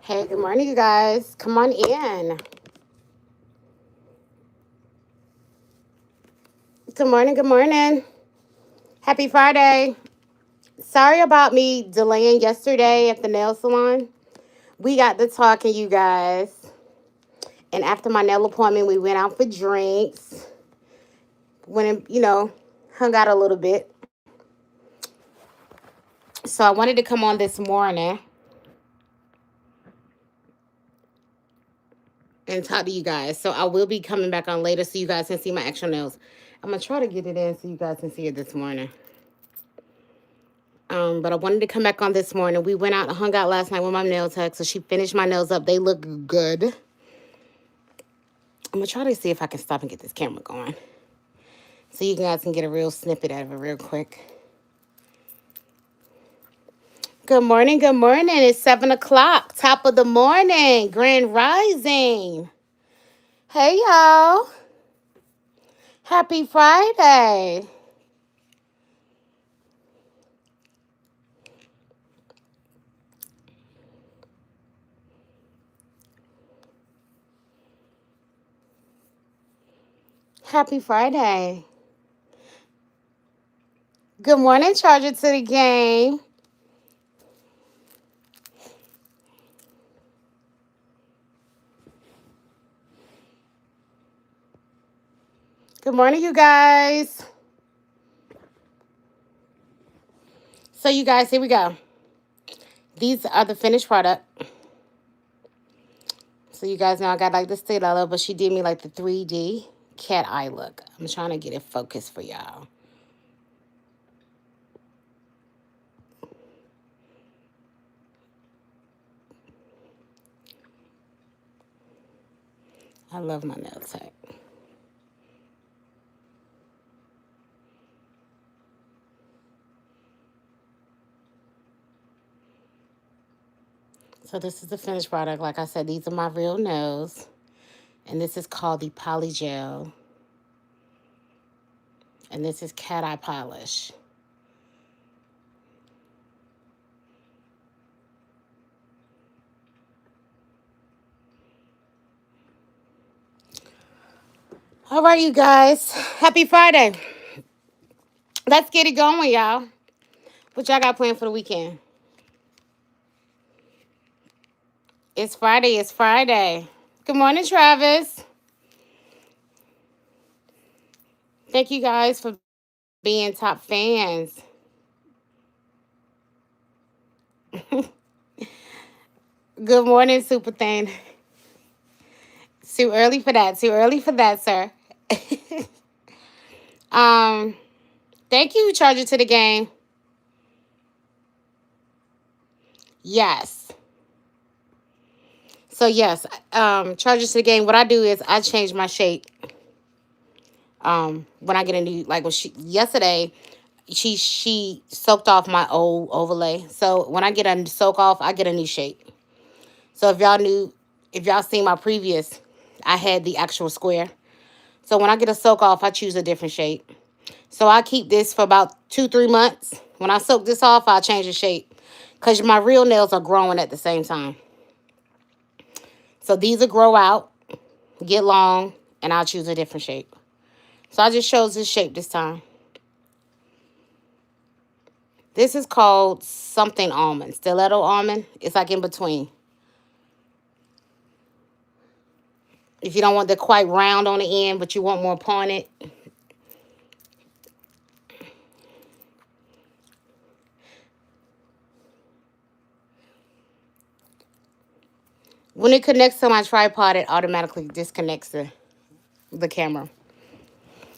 Hey, good morning, you guys. Come on in. Good morning, good morning. Happy Friday. Sorry about me delaying yesterday at the nail salon. We got to talking, you guys. And after my nail appointment, we went out for drinks. Went and, hung out a little bit. So I wanted to come on this morning and talk to you guys. So I will be coming back on later so you guys can see my actual nails. I'm going to try to get it in so you guys can see it this morning. But I wanted to come back on this morning. We went out and hung out last night with my nail tech, so she finished my nails up. They look good. I'm gonna try to see if I can stop and get this camera going, so you guys can get a real snippet out of it real quick. Good morning, good morning. It's 7 o'clock, top of the morning, grand rising. Hey y'all, happy Friday. Happy Friday. Good morning, Charger to the game. Good morning, you guys. So you guys, here we go. These are the finished product. So you guys know I got like the stiletto, but she did me like the 3D cat eye look. I'm trying to get it focused for y'all. I love my nail tech. So this is the finished product. Like I said, these are my real nails. And this is called the Polygel. And this is cat eye polish. All right, you guys. Happy Friday. Let's get it going, y'all. What y'all got planned for the weekend? It's Friday. It's Friday. Good morning, Travis. Thank you guys for being top fans. Good morning, Super Thing. Too early for that. Too early for that, sir. um, Thank you, Charger to the game. Yes. So yes, Charger to the game. What I do is I change my shape. When I get a new, like when yesterday, she soaked off my old overlay. So when I get a soak off, I get a new shape. So if y'all seen my previous, I had the actual square. So when I get a soak off, I choose a different shape. So I keep this for about 2-3 months. When I soak this off, I'll change the shape. Because my real nails are growing at the same time. So these will grow out, get long, and I'll choose a different shape. So I just chose this shape this time. This is called something almond. Stiletto almond. It's like in between. If you don't want the quite round on the end, but you want more pointed. When it connects to my tripod, it automatically disconnects the camera.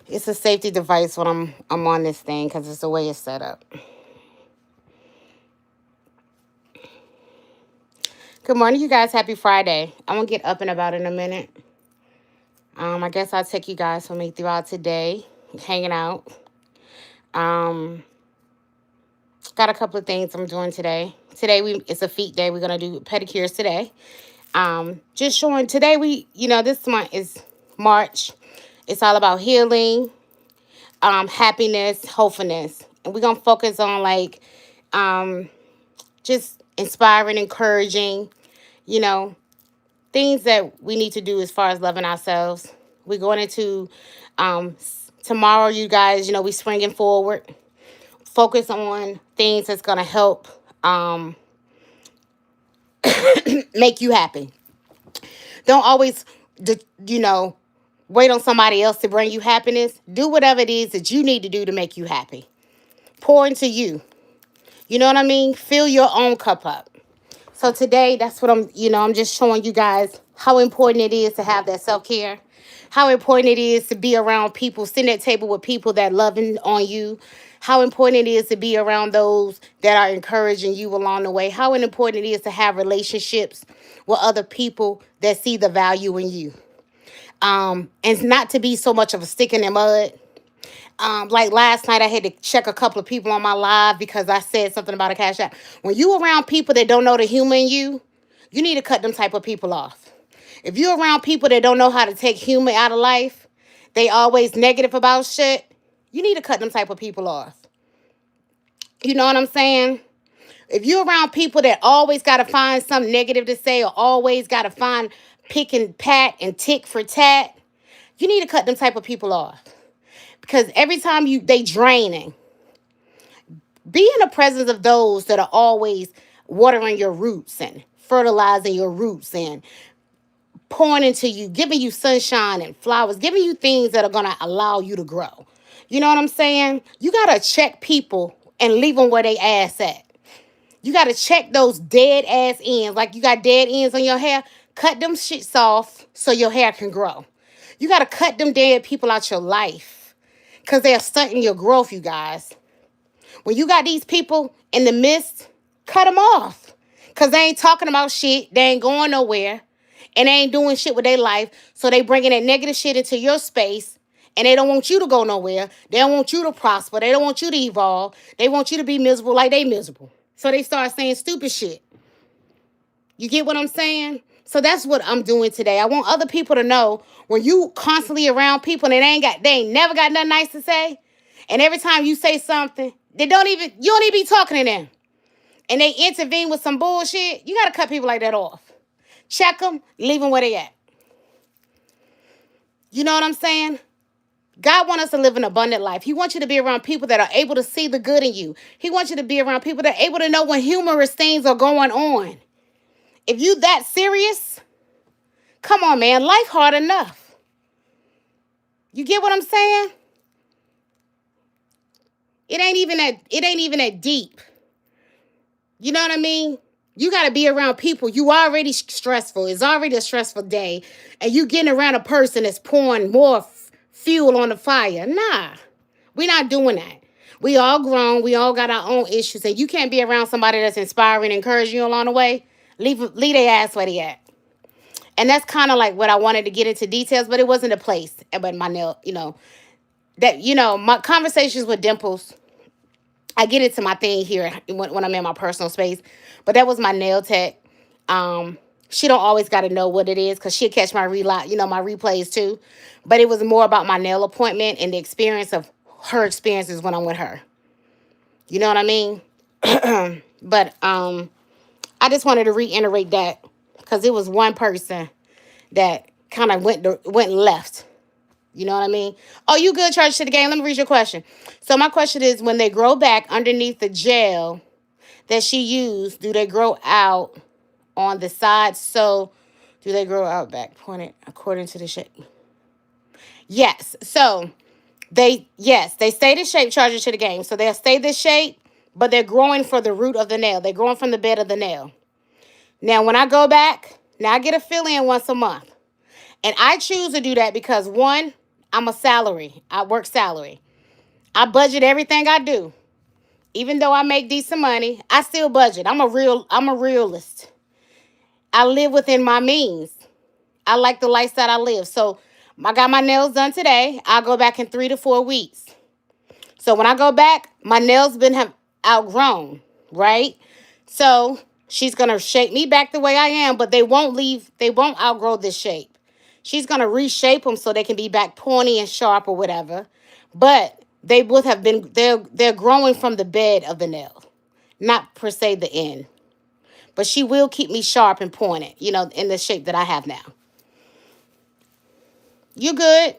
It's a safety device when I'm on this thing because it's the way it's set up. Good morning, you guys. Happy Friday. I'm going to get up and about in a minute. I guess I'll take you guys with me throughout today, hanging out. Got a couple of things I'm doing today. Today it's a feet day. We're going to do pedicures today. Just showing today this month is March. It's all about healing, happiness, hopefulness. And we're going to focus on just inspiring, encouraging, You know, things that we need to do as far as loving ourselves. We're going into tomorrow, you guys. We springing forward. Focus on things that's gonna help make you happy. Don't always, you know, wait on somebody else to bring you happiness. Do whatever it is that you need to do to make you happy. Pour into you. You know what I mean? Fill your own cup up. So today, that's what I'm just showing you guys how important it is to have that self-care. How important it is to be around people, sit at table with people that loving on you. How important it is to be around those that are encouraging you along the way. How important it is to have relationships with other people that see the value in you. And not to be so much of a stick in the mud. Like last night, I had to check a couple of people on my live because I said something about a cash app. When you around people that don't know the humor in you, you need to cut them type of people off. If you're around people that don't know how to take humor out of life, they always negative about shit, you need to cut them type of people off. You know what I'm saying? If you're around people that always got to find something negative to say or always got to find pick and pat and tick for tat, you need to cut them type of people off. Because every time they draining. Be in the presence of those that are always watering your roots and fertilizing your roots and pouring into you, giving you sunshine and flowers, giving you things that are going to allow you to grow. You know what I'm saying? You got to check people and leave them where they ass at. You got to check those dead ass ends. Like you got dead ends on your hair. Cut them shits off so your hair can grow. You got to cut them dead people out your life because they're stunting your growth, you guys. When you got these people in the midst, cut them off. Because they ain't talking about shit. They ain't going nowhere. And they ain't doing shit with their life. So they bringing that negative shit into your space. And they don't want you to go nowhere. They don't want you to prosper. They don't want you to evolve. They want you to be miserable like they miserable. So they start saying stupid shit. You get what I'm saying? So that's what I'm doing today. I want other people to know when you constantly around people and they ain't never got nothing nice to say. And every time you say something, you don't even be talking to them. And they intervene with some bullshit. You got to cut people like that off. Check them, leave them where they at. You know what I'm saying? God wants us to live an abundant life. He wants you to be around people that are able to see the good in you. He wants you to be around people that are able to know when humorous things are going on. If you that serious, come on, man. Life hard enough. You get what I'm saying? It ain't even that deep. You know what I mean? You got to be around people. You already stressful. It's already a stressful day. And you getting around a person that's pouring more fuel on the fire. Nah, we're not doing that. We all grown. We all got our own issues. And you can't be around somebody that's inspiring and encouraging you along the way. Leave their ass where they at. And that's kind of like what I wanted to get into details, but it wasn't a place. But my nail, my conversations with Dimples, I get into my thing here when I'm in my personal space. But that was my nail tech. She don't always got to know what it is because she'll catch my my replays too. But it was more about my nail appointment and the experience of her experiences when I'm with her. You know what I mean? But I just wanted to reiterate that because it was one person that kind of went left. You know what I mean? Oh, you good, Charge to the game? Let me read your question. So my question is, when they grow back underneath the gel that she used, do they grow out on the side? So do they grow out back pointed according to the shape? Yes. So they stay the shape, Charge to the game. So they'll stay the shape, but they're growing for the root of the nail. They're growing from the bed of the nail. Now, when I go back, now I get a fill-in once a month. And I choose to do that because, one, I'm a salary. I work salary. I budget everything I do. Even though I make decent money, I still budget. I'm a realist. I live within my means. I like the lifestyle I live. So I got my nails done today. I'll go back in 3 to 4 weeks. So when I go back, my nails have outgrown, right? So she's going to shape me back the way I am, but they won't outgrow this shape. She's going to reshape them so they can be back pointy and sharp or whatever. But they would have been, they're growing from the bed of the nail, not per se the end. but she will keep me sharp and pointed, in the shape that I have now. You good?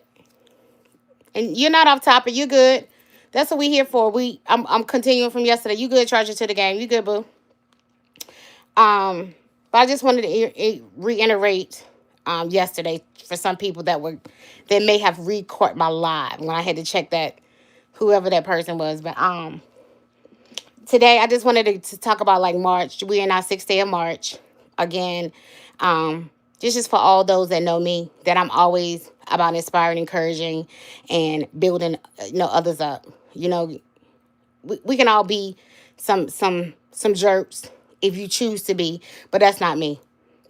And you're not off topic. You good? That's what we here for. I'm continuing from yesterday. You good? Charge it to the game. You good, boo? But I just wanted to reiterate yesterday for some people that may have recorded my live when I had to check that whoever that person was. But today I just wanted to talk about like March. We're in our 6th day of March again. This is for all those that know me, that I'm always about inspiring, encouraging, and building others up. We can all be some jerks if you choose to be, but that's not me.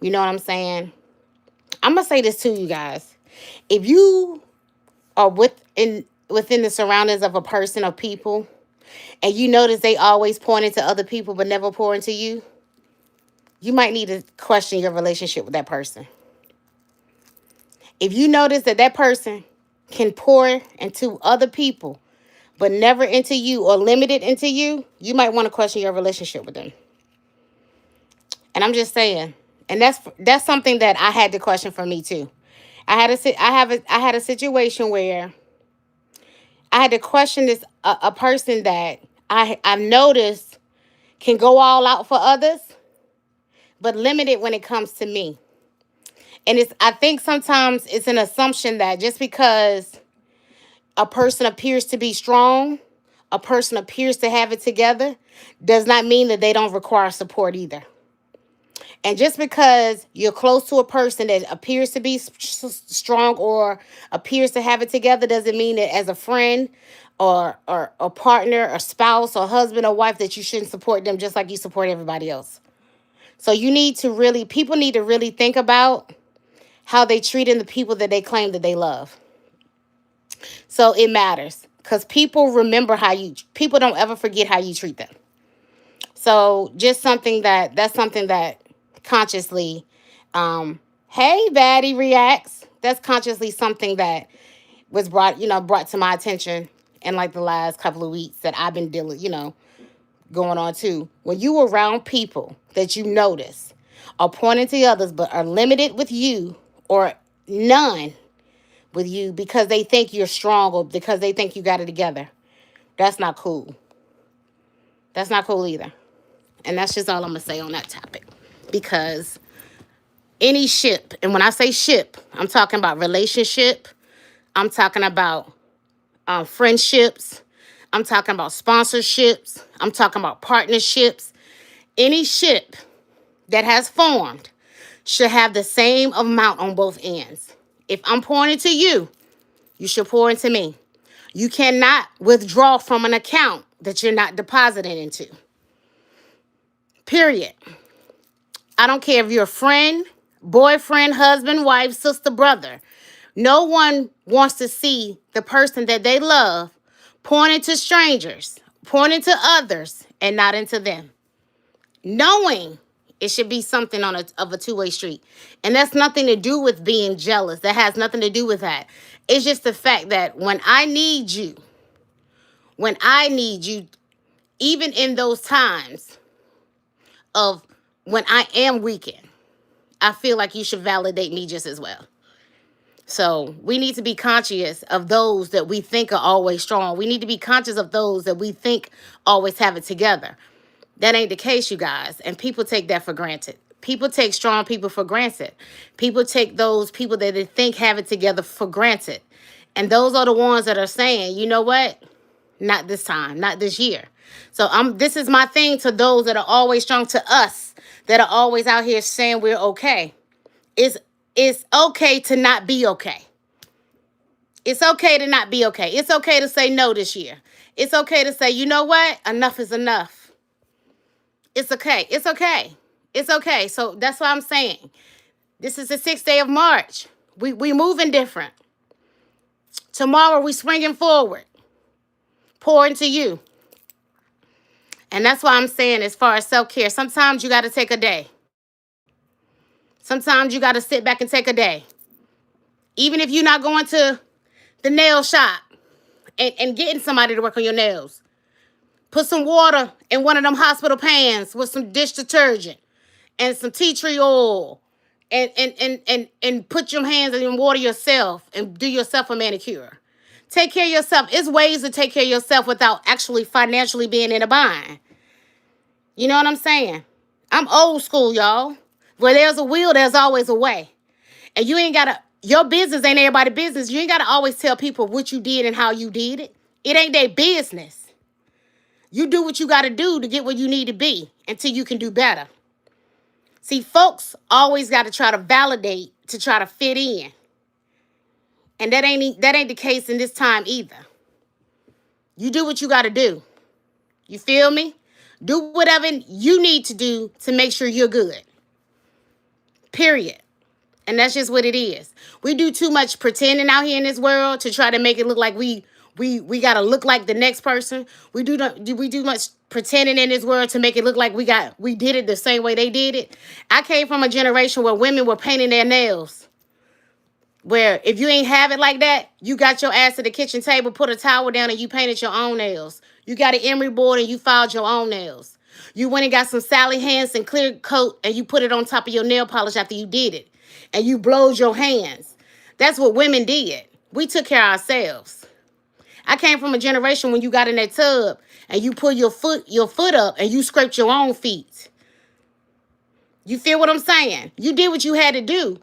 You know what I'm saying? I'm gonna say this to you guys. If you are within the surroundings of a person or people, and you notice they always point into other people but never pour into you, you might need to question your relationship with that person. If you notice that person can pour into other people but never into you or limited into you, you might want to question your relationship with them. And I'm just saying, and that's something that I had to question for me too. I had a situation where I had to question this a person that I've noticed can go all out for others, but limited when it comes to me. And I think sometimes it's an assumption that just because a person appears to be strong, a person appears to have it together, does not mean that they don't require support either. And just because you're close to a person that appears to be strong or appears to have it together doesn't mean that as a friend or a partner or spouse or husband or wife that you shouldn't support them just like you support everybody else. So people need to really think about how they treating the people that they claim that they love. So it matters because people people don't ever forget how you treat them. So just that's something that consciously, hey, baddie reacts. That's consciously something that was brought to my attention in like the last couple of weeks that I've been dealing, going on too. When you around people that you notice are pointing to others but are limited with you or none with you because they think you're strong or because they think you got it together, that's not cool. That's not cool either. And that's just all I'm going to say on that topic. Because any ship, and when I say ship, I'm talking about relationship. I'm talking about friendships. I'm talking about sponsorships. I'm talking about partnerships. Any ship that has formed should have the same amount on both ends. If I'm pouring into you, you should pour into me. You cannot withdraw from an account that you're not depositing into. Period. I don't care if you're a friend, boyfriend, husband, wife, sister, brother. No one wants to see the person that they love pointing to strangers, pointing to others, and not into them. Knowing it should be something of a two-way street. And that's nothing to do with being jealous. That has nothing to do with that. It's just the fact that when I need you, even in those times of when I am weakened, I feel like you should validate me just as well. So we need to be conscious of those that we think are always strong. We need to be conscious of those that we think always have it together. That ain't the case, you guys. And people take that for granted. People take strong people for granted. People take those people that they think have it together for granted. And those are the ones that are saying, you know what? Not this time, not this year. So this is my thing to those that are always strong, to us that are always out here saying we're okay. It's okay to not be okay. It's okay to not be okay. It's okay to say no this year. It's okay to say, you know what? Enough is enough. It's okay. It's okay. It's okay. So that's what I'm saying. This is the 6th day of March. We moving different. Tomorrow we swinging forward. Pour into you. And that's why I'm saying as far as self-care, sometimes you got to take a day. Sometimes you got to sit back and take a day. Even if you're not going to the nail shop and getting somebody to work on your nails. Put some water in one of them hospital pans with some dish detergent. and some tea tree oil and put your hands in water yourself and do yourself a manicure. Take care of yourself. It's ways to take care of yourself without actually financially being in a bind. You know what I'm saying? I'm old school, y'all. Where there's a will, there's always a way. And you ain't gotta, your business ain't everybody's business. You ain't gotta always tell people what you did and how you did it. It ain't their business. You do what you gotta do to get where you need to be until you can do better. See, folks always gotta try to validate to try to fit in. And that ain't the case in this time either. You do what you gotta do. You feel me? Do whatever you need to do to make sure you're good. Period. And that's just what it is. We do too much pretending out here in this world to try to make it look like we gotta look like the next person. We do much pretending in this world to make it look like we did it the same way they did it. I came from a generation where women were painting their nails. Where if you ain't have it like that, you got your ass at the kitchen table, put a towel down, and you painted your own nails. You got an emery board and you filed your own nails. You went and got some Sally Hansen clear coat and you put it on top of your nail polish after you did it. And you blowed your hands. That's what women did. We took care of ourselves. I came from a generation when you got in that tub and you put your foot up and you scraped your own feet. You feel what I'm saying? You did what you had to do.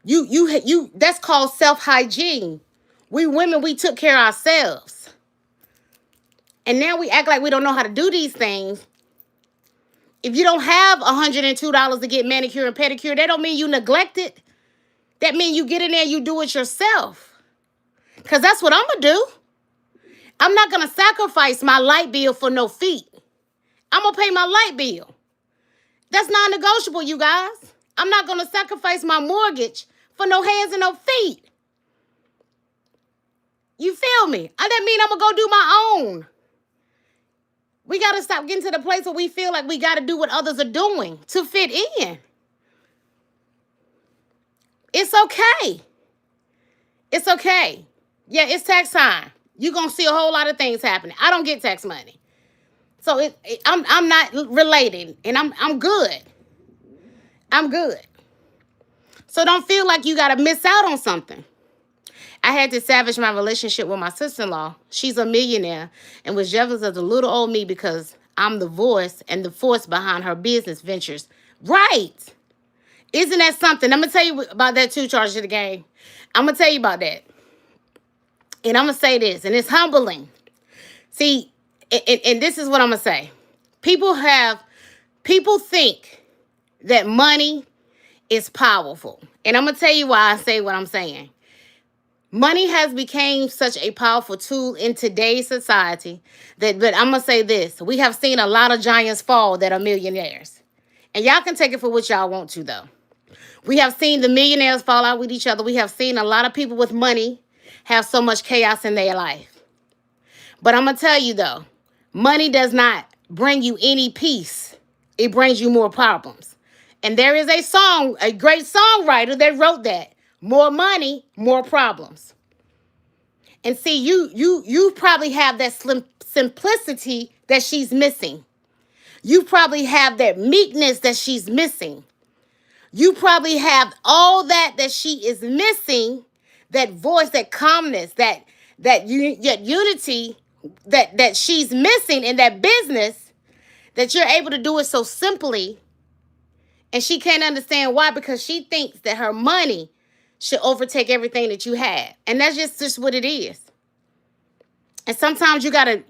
You that's called self-hygiene. We women, we took care of ourselves. And now we act like we don't know how to do these things. If you don't have $102 to get manicure and pedicure, that don't mean you neglect it. That means you get in there and you do it yourself. Because that's what I'm going to do. I'm not going to sacrifice my light bill for no feet. I'm going to pay my light bill. That's non-negotiable, you guys. I'm not going to sacrifice my mortgage for no hands and no feet. You feel me? That means I'm going to go do my own. We got to stop getting to the place where we feel like we got to do what others are doing to fit in. It's okay. It's okay. Yeah, it's tax time. You're going to see a whole lot of things happening. I don't get tax money. So I'm not related, and I'm good. I'm good. So don't feel like you got to miss out on something. I had to savage my relationship with my sister-in-law. She's a millionaire and was jealous of the little old me because I'm the voice and the force behind her business ventures. Right. Isn't that something? I'm going to tell you about that too, Charge to the Game. I'm going to tell you about that. And I'm going to say this, and it's humbling. See, and this is what I'm going to say. People think that money is powerful. And I'm going to tell you why I say what I'm saying. Money has become such a powerful tool in today's society but I'm going to say this. We have seen a lot of giants fall that are millionaires. And y'all can take it for what y'all want to, though. We have seen the millionaires fall out with each other. We have seen a lot of people with money have so much chaos in their life. But I'm going to tell you, though, money does not bring you any peace. It brings you more problems. And there is a great songwriter that wrote that. More money, more problems. And see, you probably have that simplicity that she's missing. You probably have that meekness that she's missing. You probably have all that she is missing, that voice, that calmness, that unity that she's missing in that business, that you're able to do it so simply. And she can't understand why, because she thinks that her money should overtake everything that you have. And that's just what it is. And sometimes you gotta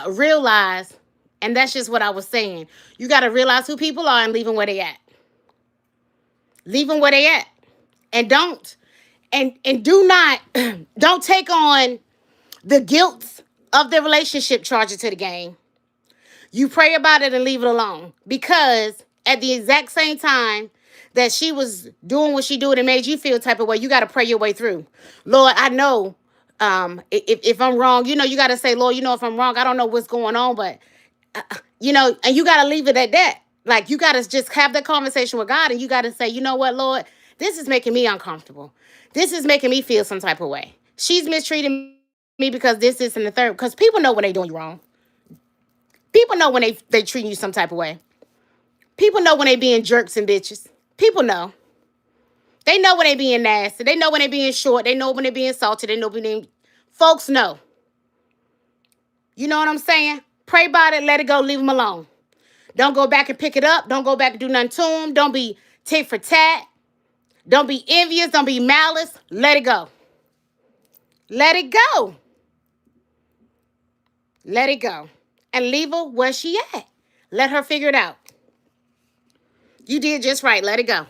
realize, and that's just what I was saying. You gotta realize who people are and leave them where they at. Leave them where they at. And do not don't take on the guilt of the relationship, charge it to the game. You pray about it and leave it alone. Because at the exact same time that she was doing what she did and made you feel type of way, you got to pray your way through. Lord, I know if I'm wrong, you got to say, Lord, if I'm wrong, I don't know what's going on, but, and you got to leave it at that. Like, you got to just have that conversation with God, and you got to say, you know what, Lord, this is making me uncomfortable. This is making me feel some type of way. She's mistreating me because this, and the third. Because people know when they doing you wrong. People know when they treating you some type of way. People know when they being jerks and bitches. People know. They know when they being nasty. They know when they being short. They know when they being salty. They know when they... Folks know. You know what I'm saying? Pray about it. Let it go. Leave them alone. Don't go back and pick it up. Don't go back and do nothing to them. Don't be tit for tat. Don't be envious. Don't be malice. Let it go. Let it go. Let it go. And leave her where she at. Let her figure it out. You did just right. Let it go.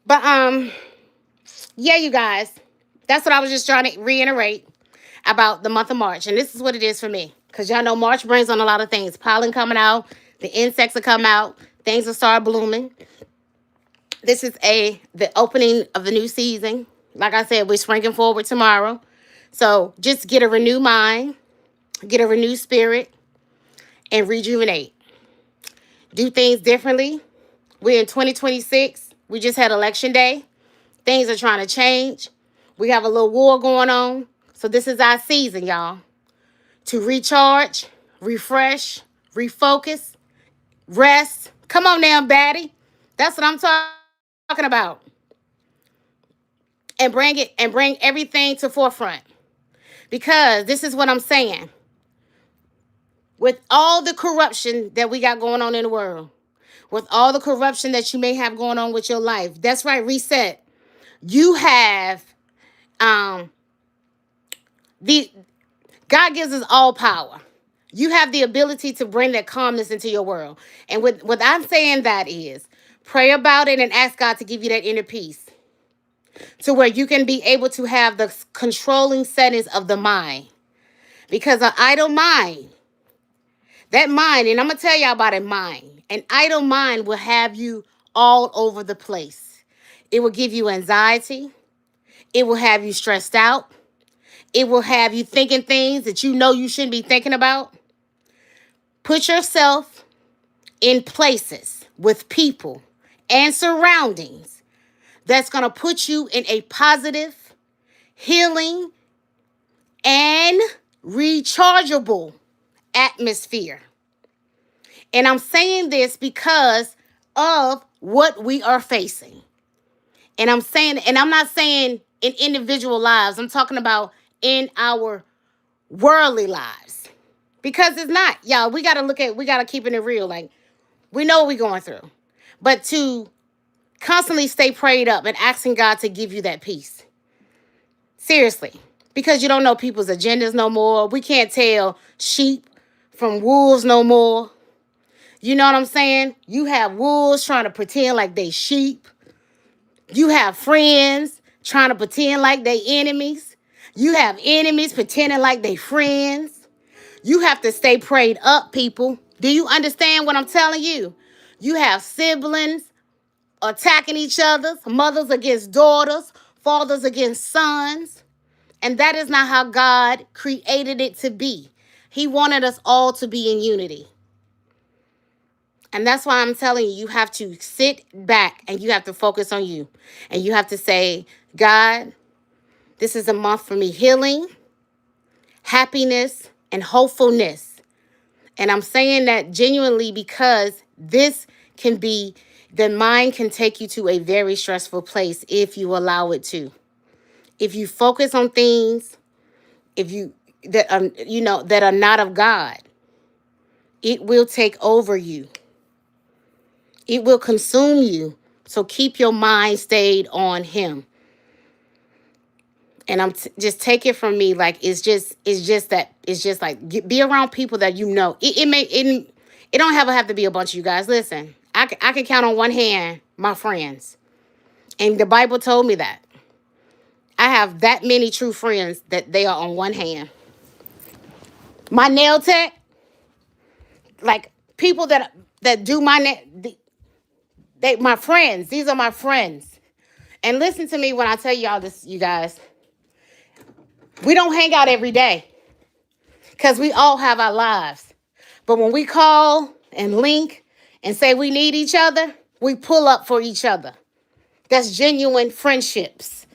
But yeah, you guys. That's what I was just trying to reiterate about the month of March. And this is what it is for me. Because y'all know March brings on a lot of things. Pollen coming out. The insects will come out. Things will start blooming. This is the opening of the new season. Like I said, we're springing forward tomorrow. So just get a renewed mind. Get a renewed spirit. And rejuvenate. Do things differently. We're in 2026. We just had election day. Things are trying to change. We have a little war going on. So this is our season, y'all. To recharge, refresh, refocus, rest. Come on now, baddie. That's what I'm talking about. And bring everything to forefront. Because this is what I'm saying. With all the corruption that we got going on in the world, with all the corruption that you may have going on with your life, that's right, reset. You have the God gives us all power. You have the ability to bring that calmness into your world. And what I'm saying that is pray about it and ask God to give you that inner peace to where you can be able to have the controlling settings of the mind. Because an idle mind, that mind, and I'm going to tell y'all about a mind. An idle mind will have you all over the place. It will give you anxiety. It will have you stressed out. It will have you thinking things that you know you shouldn't be thinking about. Put yourself in places with people and surroundings that's going to put you in a positive, healing, and rechargeable atmosphere. And I'm saying this because of what we are facing. And I'm not saying in individual lives. I'm talking about in our worldly lives. Because it's not, y'all, we got to keep it real. Like, we know what we're going through. But to constantly stay prayed up and asking God to give you that peace. Seriously. Because you don't know people's agendas no more. We can't tell sheep from wolves no more. You know what I'm saying? You have wolves trying to pretend like they sheep. You have friends trying to pretend like they enemies. You have enemies pretending like they friends. You have to stay prayed up, people. Do you understand what I'm telling you? You have siblings attacking each other, mothers against daughters, fathers against sons. And that is not how God created it to be. He wanted us all to be in unity. And that's why I'm telling you, you have to sit back and you have to focus on you. And you have to say, God, this is a month for me healing, happiness, and hopefulness. And I'm saying that genuinely because this can be, the mind can take you to a very stressful place if you allow it to. If you focus on things, that are not of God, it will take over you. It will consume you. So keep your mind stayed on Him. And just take it from me, like it's just like be around people that you know. It don't have to be a bunch of you guys. Listen, I can count on one hand my friends, and the Bible told me that I have that many true friends that they are on one hand. My nail tech, like people that do my nail. They my friends. These are my friends. And listen to me when I tell y'all this, you guys. We don't hang out every day. Because we all have our lives. But when we call and link and say we need each other, we pull up for each other. That's genuine friendships.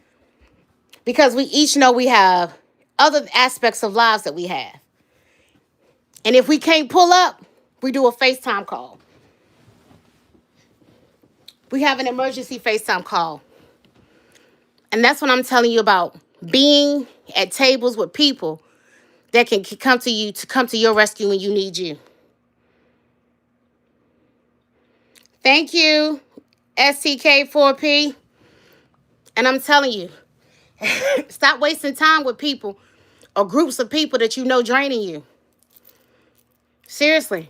Because we each know we have other aspects of lives that we have. And if we can't pull up, we do a FaceTime call. We have an emergency FaceTime call. And that's what I'm telling you about, being at tables with people that can come to you, to come to your rescue when you need you. Thank you, STK4P. And I'm telling you, stop wasting time with people or groups of people that you know draining you. Seriously.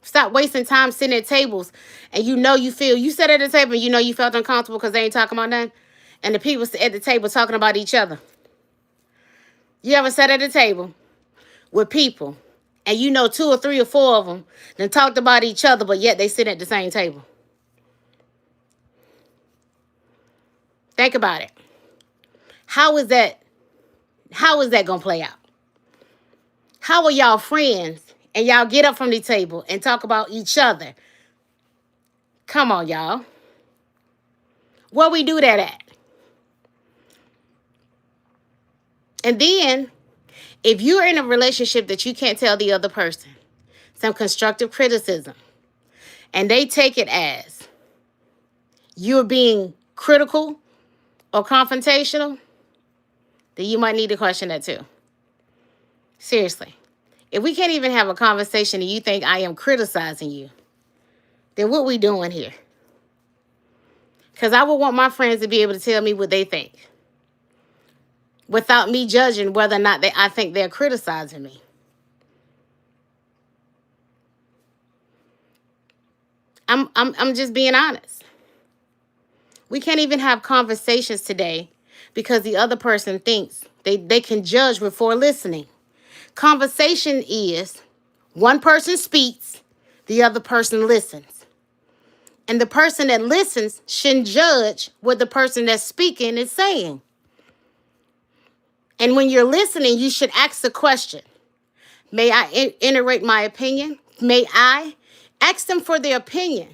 Stop wasting time sitting at tables and you sit at the table and you felt uncomfortable because they ain't talking about nothing. And the people at the table talking about each other. You ever sat at a table with people and two or three or four of them then talked about each other, but yet they sit at the same table? Think about it. How is that going to play out? How are y'all friends and y'all get up from the table and talk about each other? Come on, y'all. Where we do that at? And then, if you're in a relationship that you can't tell the other person some constructive criticism, and they take it as you're being critical or confrontational, then you might need to question that too. Seriously. If we can't even have a conversation and you think I am criticizing you, then what we doing here? Because I would want my friends to be able to tell me what they think without me judging whether or not I think they're criticizing me. I'm just being honest. We can't even have conversations today because the other person thinks they can judge before listening. Conversation is one person speaks, the other person listens. And the person that listens shouldn't judge what the person that's speaking is saying. And when you're listening, you should ask the question, may I iterate my opinion? May I? Ask them for their opinion.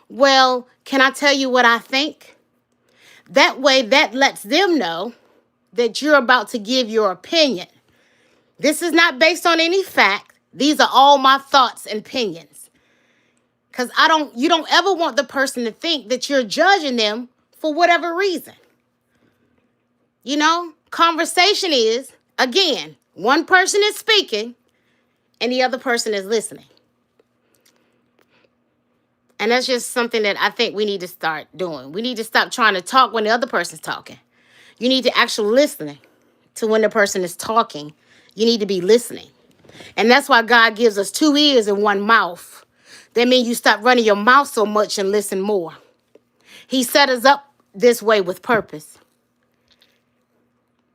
Well, can I tell you what I think? That way, that lets them know that you're about to give your opinion. This is not based on any fact. These are all my thoughts and opinions. Because you don't ever want the person to think that you're judging them for whatever reason. Conversation is, again, one person is speaking and the other person is listening. And that's just something that I think we need to start doing. We need to stop trying to talk when the other person's talking. You need to actually listen to when the person is talking. You need to be listening. And that's why God gives us 2 ears and 1 mouth. That means you stop running your mouth so much and listen more. He set us up this way with purpose.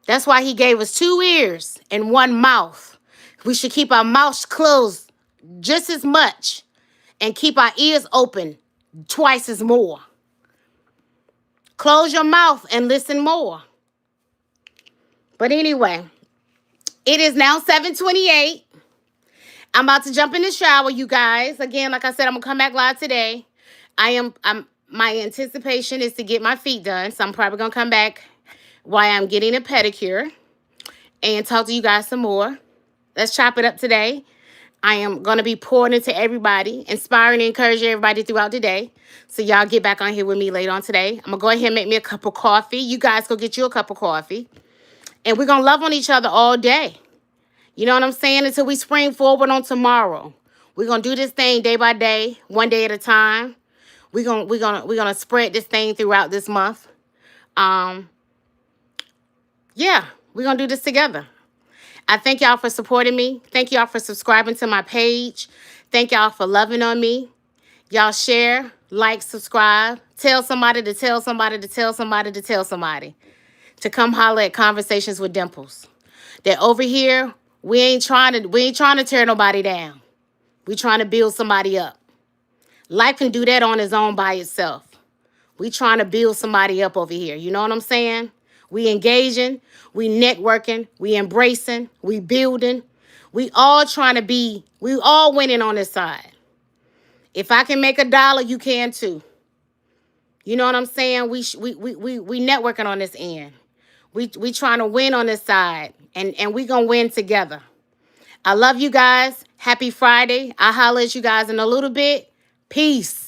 That's why he gave us 2 ears and 1 mouth. We should keep our mouths closed just as much and keep our ears open twice as more. Close your mouth and listen more. But anyway, it is now 7:28. I'm about to jump in the shower, you guys. Again, like I said, I'm going to come back live today. My anticipation is to get my feet done. So I'm probably going to come back while I'm getting a pedicure and talk to you guys some more. Let's chop it up today. I am going to be pouring into everybody, inspiring and encouraging everybody throughout the day. So y'all get back on here with me later on today. I'm going to go ahead and make me a cup of coffee. You guys go get you a cup of coffee. And we're going to love on each other all day. You know what I'm saying? Until we spring forward on tomorrow. We're going to do this thing day by day, one day at a time. We're gonna spread this thing throughout this month. Yeah, we're going to do this together. I thank y'all for supporting me. Thank y'all for subscribing to my page. Thank y'all for loving on me. Y'all share, like, subscribe. Tell somebody to tell somebody to tell somebody to tell somebody to come holler at Conversations with Dimples. That over here, we ain't trying to tear nobody down. We trying to build somebody up. Life can do that on its own by itself. We trying to build somebody up over here. You know what I'm saying? We engaging, we networking, we embracing, we building. We all winning on this side. If I can make $1, you can too. You know what I'm saying? We networking on this end. We trying to win on this side, and we gonna win together. I love you guys. Happy Friday. I'll holler at you guys in a little bit. Peace.